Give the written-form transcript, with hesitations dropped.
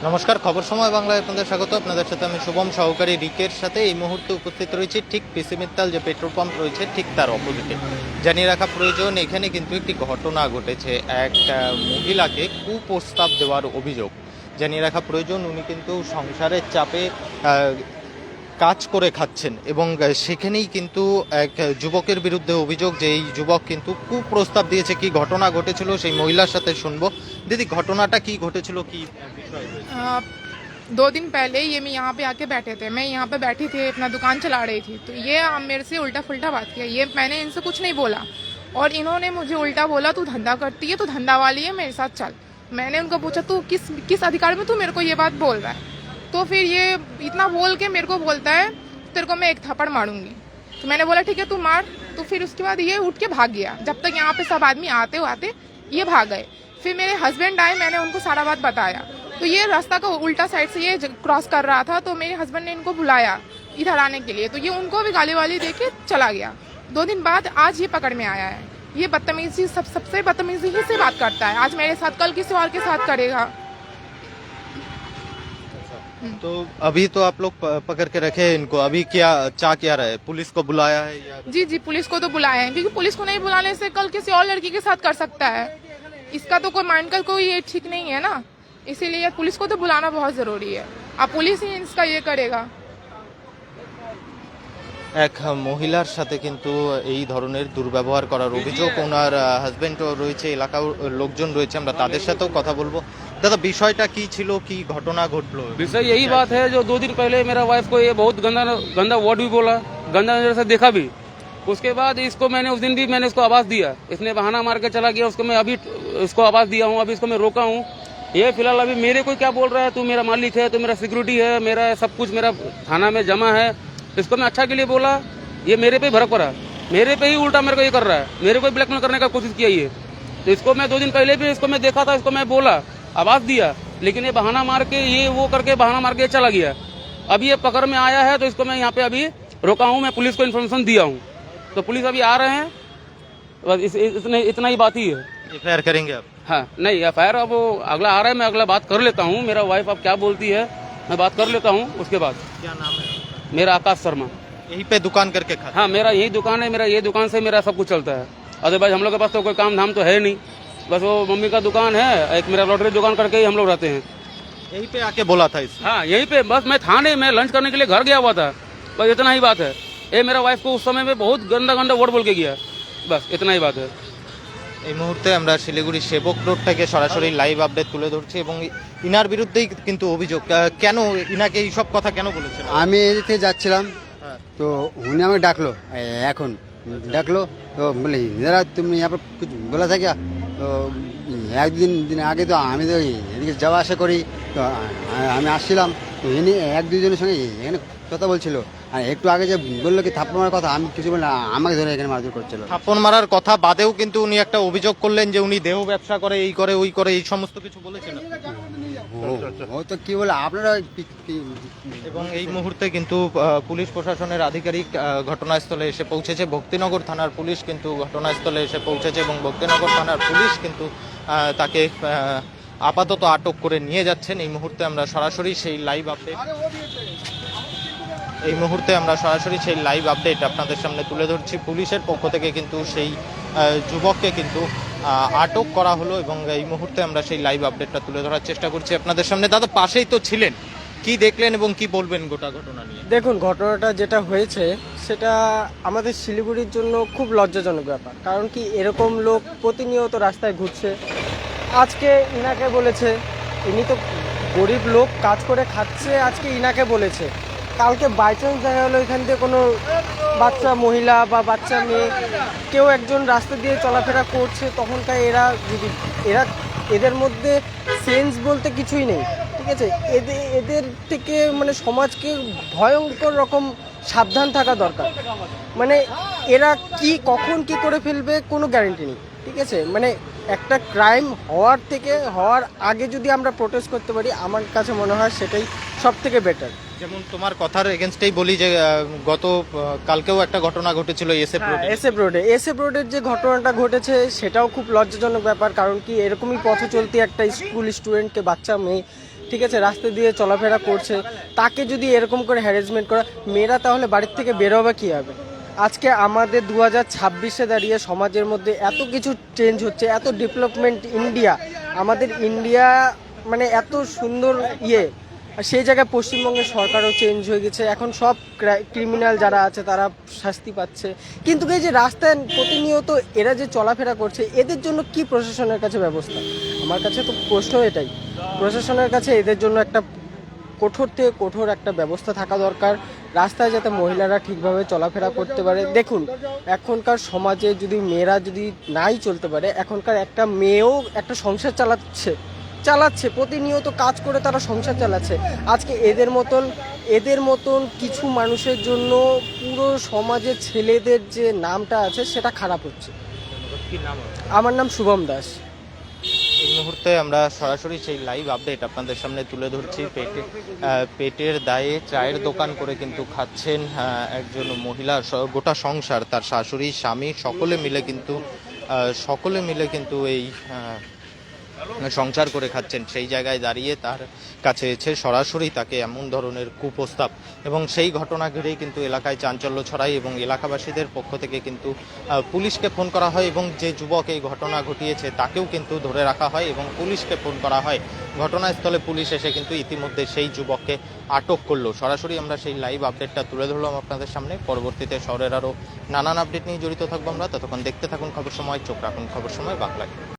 নমস্কার, খবর সময় বাংলায় আপনাদের স্বাগত। আপনাদের সাথে আমি শুভম সহকারী রিকের সাথে এই মুহূর্তে উপস্থিত রয়েছি ঠিক পিসি মিত্তাল যে পেট্রোল পাম্প রয়েছে ঠিক তার অপোজিটে। জানিয়ে রাখা প্রয়োজন, এখানে কিন্তু একটি ঘটনা ঘটেছে। এক মহিলাকে কুপ্রস্তাব দেওয়ার অভিযোগ। জানিয়ে রাখা প্রয়োজন, উনি কিন্তু সংসারের চাপে কাজ করে খাচ্ছেন এবং সেখানেই কিন্তু এক যুবকের বিরুদ্ধে অভিযোগ যে এই যুবক কিন্তু কুপ্রস্তাব দিয়েছে। কি ঘটনা ঘটেছিল সেই মহিলার সাথে শুনবো। দিদি, ঘটনাটা কি ঘটেছিল, কি বিষয় রয়েছে? 2 दिन पहले ये मैं यहाँ पे आके बैठे थे। मैं यहाँ पे बैठी थी, अपना दुकान चला रही थी, तो ये मेरे से उल्टा फुल्टा बात किया। ये मैंने इनसे कुछ नहीं बोला और इन्होंने मुझे उल्टा बोला, तू धंधा करती है, तू धंधा वाली है, मेरे साथ चल। मैंने उनको पूछा, तू किस अधिकार में तू मेरे को ये बात बोल रहा है? तो फिर ये इतना बोल के मेरे को बोलता है, तेरे को मैं एक थप्पड़ मारूंगी। तो मैंने बोला ठीक है तू मार। तो फिर उसके बाद ये उठ के भाग गया। जब तक यहाँ पे सब आदमी आते ये भाग गए। फिर मेरे हस्बैंड आए, मैंने उनको सारा बात बताया। तो ये रास्ता का उल्टा साइड से ये क्रॉस कर रहा था, तो मेरे हस्बैंड ने इनको बुलाया इधर आने के लिए, तो ये उनको भी गाली वाली दे के चला गया। 2 दिन बाद आज ये पकड़ में आया है। ये बदतमीजी सबसे बदतमीजी ही से बात करता है। आज मेरे साथ, कल किसी और के साथ करेगा। तो अभी तो आप लोग पकड़ के रखे हैं इनको, अभी क्या रहा है? पुलिस को बुलाया है या? जी पुलिस को तो बुलाया है, क्योंकि पुलिस को नहीं बुलाने से कल किसी और लड़की के साथ कर सकता है। इसका तो कोई माइंड का कोई ये ठीक नहीं है ना, इसीलिए पुलिस को तो बुलाना बहुत जरूरी है। अब पुलिस ही इसका ये करेगा। এক মহিলার সাথে কিন্তু এই ধরনের দুর্ব্যবহার করার অভিযোগ। ওনার হাজবেন্ডও রয়েছে, এলাকার লোকজন রয়েছে, আমরা তাদের সাথেও কথা বলবো। দাদা, বিষয়টা কি ছিল, কি ঘটনা ঘটলো? विषय यही बात है जो 2 दिन पहले मेरा वाइफ को ये बहुत गंदा गंदा वर्ड भी बोला, गंदा नजर से देखा भी। उसके बाद इसको मैंने उस दिन भी मैंने इसको आवाज दिया, इसने बहाना मार के चला गया। उसको मैं अभी इसको आवाज दिया हूँ, अभी इसको मैं रोका हूँ। ये फिलहाल अभी मेरे को क्या बोल रहा है, तू मेरा मालिक है, तू मेरा सिक्योरिटी है, मेरा सब कुछ मेरा थाना में जमा है। इसको मैं अच्छा के लिए बोला, ये मेरे पे भड़क पड़ा, मेरे पे ही उल्टा मेरे को ये कर रहा है, मेरे को ब्लैकमेल करने का कोशिश किया ये। तो इसको मैं 2 दिन पहले भी इसको मैं देखा था, इसको मैं बोला, आवाज दिया, लेकिन ये बहाना मार के ये वो करके बहाना मार के चला गया। अभी ये पकड़ में आया है, तो इसको मैं यहाँ पे अभी रोका हूँ, मैं पुलिस को इन्फॉर्मेशन दिया हूँ, तो पुलिस अभी आ रहे हैं। बस इतना ही बात ही है। एफआईआर करेंगे आप? हाँ, नहीं एफआईआर अब वो अगला आ रहा है, मैं अगला बात कर लेता हूँ। मेरा वाइफ अब क्या बोलती है मैं बात कर लेता हूँ, उसके बाद। क्या नाम है? मेरा आकाश शर्मा। यहीं पे दुकान करके खाता? हाँ, मेरा यही दुकान है, मेरा ये दुकान से मेरा सब कुछ चलता है। अदरवाइज हम लोग के पास तो कोई काम धाम तो है नहीं, बस वो मम्मी का दुकान है, एक मेरा लॉटरी दुकान करके ही हम लोग रहते हैं। यहीं पे आके बोला था इस? हाँ, यहीं पे बस मैं थाने में लंच करने के लिए घर गया हुआ था, बस इतना ही बात है। ये मेरा वाइफ को उस समय में बहुत गंदा गंदा वर्ड बोल के गया, बस इतना ही बात है। এই মুহূর্তে আমরা শিলিগুড়ি সেবক রোড থেকে সরাসরি লাইভ আপডেট তুলে ধরছি এবং ইনার বিরুদ্ধেই কিন্তু অভিযোগ। কেন ইনাকে এইসব কথা কেন বলেছেন? আমি এদিকে যাচ্ছিলাম, তো উনি আমাকে ডাকলো, এখন ডাকলো তো বলে যারা তুমি यहाँ पर कुछ बोला था क्या? তো 1-2 দিন আগে তো আমি তো এদিকে যাওয়া আসা করি, তো আমি আসছিলাম, তো এনে 1-2 জনের সঙ্গে এখানে কথা বলছিল। আর একটু আগে যে বললো কি থাপ্পড় মারার কথা, আমি কিছু বললাম, আমাকে ধরে এখানে মারধর করছিল। থাপ্পড় মারার কথা বাদেও কিন্তু উনি একটা অভিযোগ করলেন যে উনি দেহ ব্যবসা করে, এই করে ওই করে, এই সমস্ত কিছু বলেছেন। ও তো কি বলে আপনারা এবং এই মুহূর্তে কিন্তু পুলিশ প্রশাসনের আধিকারিক ঘটনাস্থলে এসে পৌঁছেছে। ভক্তিনগর থানার পুলিশ কিন্তু ঘটনাস্থলে এসে পৌঁছেছে এবং ভক্তিনগর থানার পুলিশ কিন্তু তাকে আপাতত আটক করে নিয়ে যাচ্ছেন। এই মুহূর্তে আমরা সরাসরি সেই লাইভ আপডেট আপনাদের সামনে তুলে ধরছি। পুলিশের পক্ষ থেকে কিন্তু সেই যুবককে কিন্তু আটক করা হলো এবং এই মুহূর্তে আমরা সেই লাইভ আপডেটটা তুলে ধরার চেষ্টা করছি আপনাদের সামনে। দাদা, পাশেই তো ছিলেন, কি দেখলেন এবং কি বলবেন গোটা ঘটনা নিয়ে? দেখুন, ঘটনাটা যেটা হয়েছে সেটা আমাদের শিলিগুড়ির জন্য খুব লজ্জাজনক ব্যাপার। কারণ কি, এরকম লোক প্রতিনিয়ত রাস্তায় ঘুরছে। আজকে ইনাকে বলেছে, ইনি তো গরিব লোক, কাজ করে খাচ্ছে, আজকে ইনাকে বলেছে। কালকে বাই চান্স দেখা গেলো এখান থেকে কোনো বাচ্চা মহিলা বা বাচ্চা মেয়ে কেউ একজন রাস্তা দিয়ে চলাফেরা করছে, তখনকার এদের মধ্যে সেন্স বলতে কিছুই নেই, ঠিক আছে? এদের থেকে মানে সমাজকে ভয়ঙ্কর রকম সাবধান থাকা দরকার। মানে এরা কি কখন কি করে ফেলবে কোনো গ্যারেন্টি নেই, ঠিক আছে? মানে একটা ক্রাইম হওয়ার আগে যদি আমরা প্রোটেস্ট করতে পারি, আমার কাছে মনে হয় সেটাই সব থেকে বেটার। যেমন তোমার কথার এগেনস্টেই বলি যে গত কালকেও একটা ঘটনা ঘটেছিল এসএফ রোডের যে ঘটনাটা ঘটেছে সেটাও খুব লজ্জাজনক ব্যাপার। কারণ কি, এরকমই পথ চলতি একটা স্কুল স্টুডেন্টকে, বাচ্চা মেয়ে ঠিক আছে, রাস্তা দিয়ে চলাফেরা করছে, তাকে যদি এরকম করে হ্যারাসমেন্ট করা, মেয়েরা তাহলে বাড়ির থেকে বেরোবে কীভাবে? আজকে আমাদের 2026-এ দাঁড়িয়ে সমাজের মধ্যে এত কিছু চেঞ্জ হচ্ছে, এত ডেভেলপমেন্ট ইন্ডিয়া, আমাদের ইন্ডিয়া মানে এত সুন্দর আর সেই জায়গায় পশ্চিমবঙ্গের সরকারও চেঞ্জ হয়ে গেছে, এখন সব ক্রিমিনাল যারা আছে তারা শাস্তি পাচ্ছে, কিন্তু এই যে রাস্তায় প্রতিনিয়ত এরা যে চলাফেরা করছে, এদের জন্য কি প্রশাসনের কাছে ব্যবস্থা? আমার কাছে তো প্রশ্ন এটাই, প্রশাসনের কাছে এদের জন্য একটা কঠোর থেকে কঠোর একটা ব্যবস্থা থাকা দরকার, রাস্তায় যাতে মহিলারা ঠিকভাবে চলাফেরা করতে পারে। দেখুন, এখনকার সমাজে যদি মেয়েরা যদি নাই চলতে পারে, এখনকার একটা মেয়েও একটা সংসার চালাচ্ছে প্রতিনিয়ত কাজ করে তারা সংসার চালাচ্ছে। আজকে এদের মতন কিছু মানুষের জন্য পুরো সমাজের ছেলেদের যে নামটা আছে সেটা খারাপ হচ্ছে। কি নাম? আমার নাম শুভম দাস। এই মুহূর্তে আমরা সরাসরি সেই লাইভ আপডেট আপনাদের সামনে তুলে ধরছি। পেটের দায়ে চায়ের দোকান করে কিন্তু খাচ্ছেন একজন মহিলা, গোটা সংসার, তার শাশুড়ি, স্বামী সকলে মিলে কিন্তু এই সংসার করে খাচ্ছেন। সেই জায়গায় দাঁড়িয়ে তার কাছে এসে সরাসরি তাকে এমন ধরনের কুপ্রস্তাব, এবং সেই ঘটনা ঘিরেই কিন্তু এলাকায় চাঞ্চল্য ছড়ায় এবং এলাকাবাসীদের পক্ষ থেকে কিন্তু পুলিশকে ফোন করা হয় এবং যে যুবক এই ঘটনা ঘটিয়েছে তাকেও কিন্তু ধরে রাখা হয় এবং পুলিশকে ফোন করা হয়। ঘটনাস্থলে পুলিশ এসে কিন্তু ইতিমধ্যে সেই যুবককে আটক করলো। সরাসরি আমরা সেই লাইভ আপডেটটা তুলে ধরলাম আপনাদের সামনে। পরবর্তীতে শহরের আরও নানান আপডেট নিয়ে জড়িত থাকবো আমরা। ততক্ষণ দেখতে থাকুন খবর সময়, চোখ রাখুন খবর সময় বাংলায়।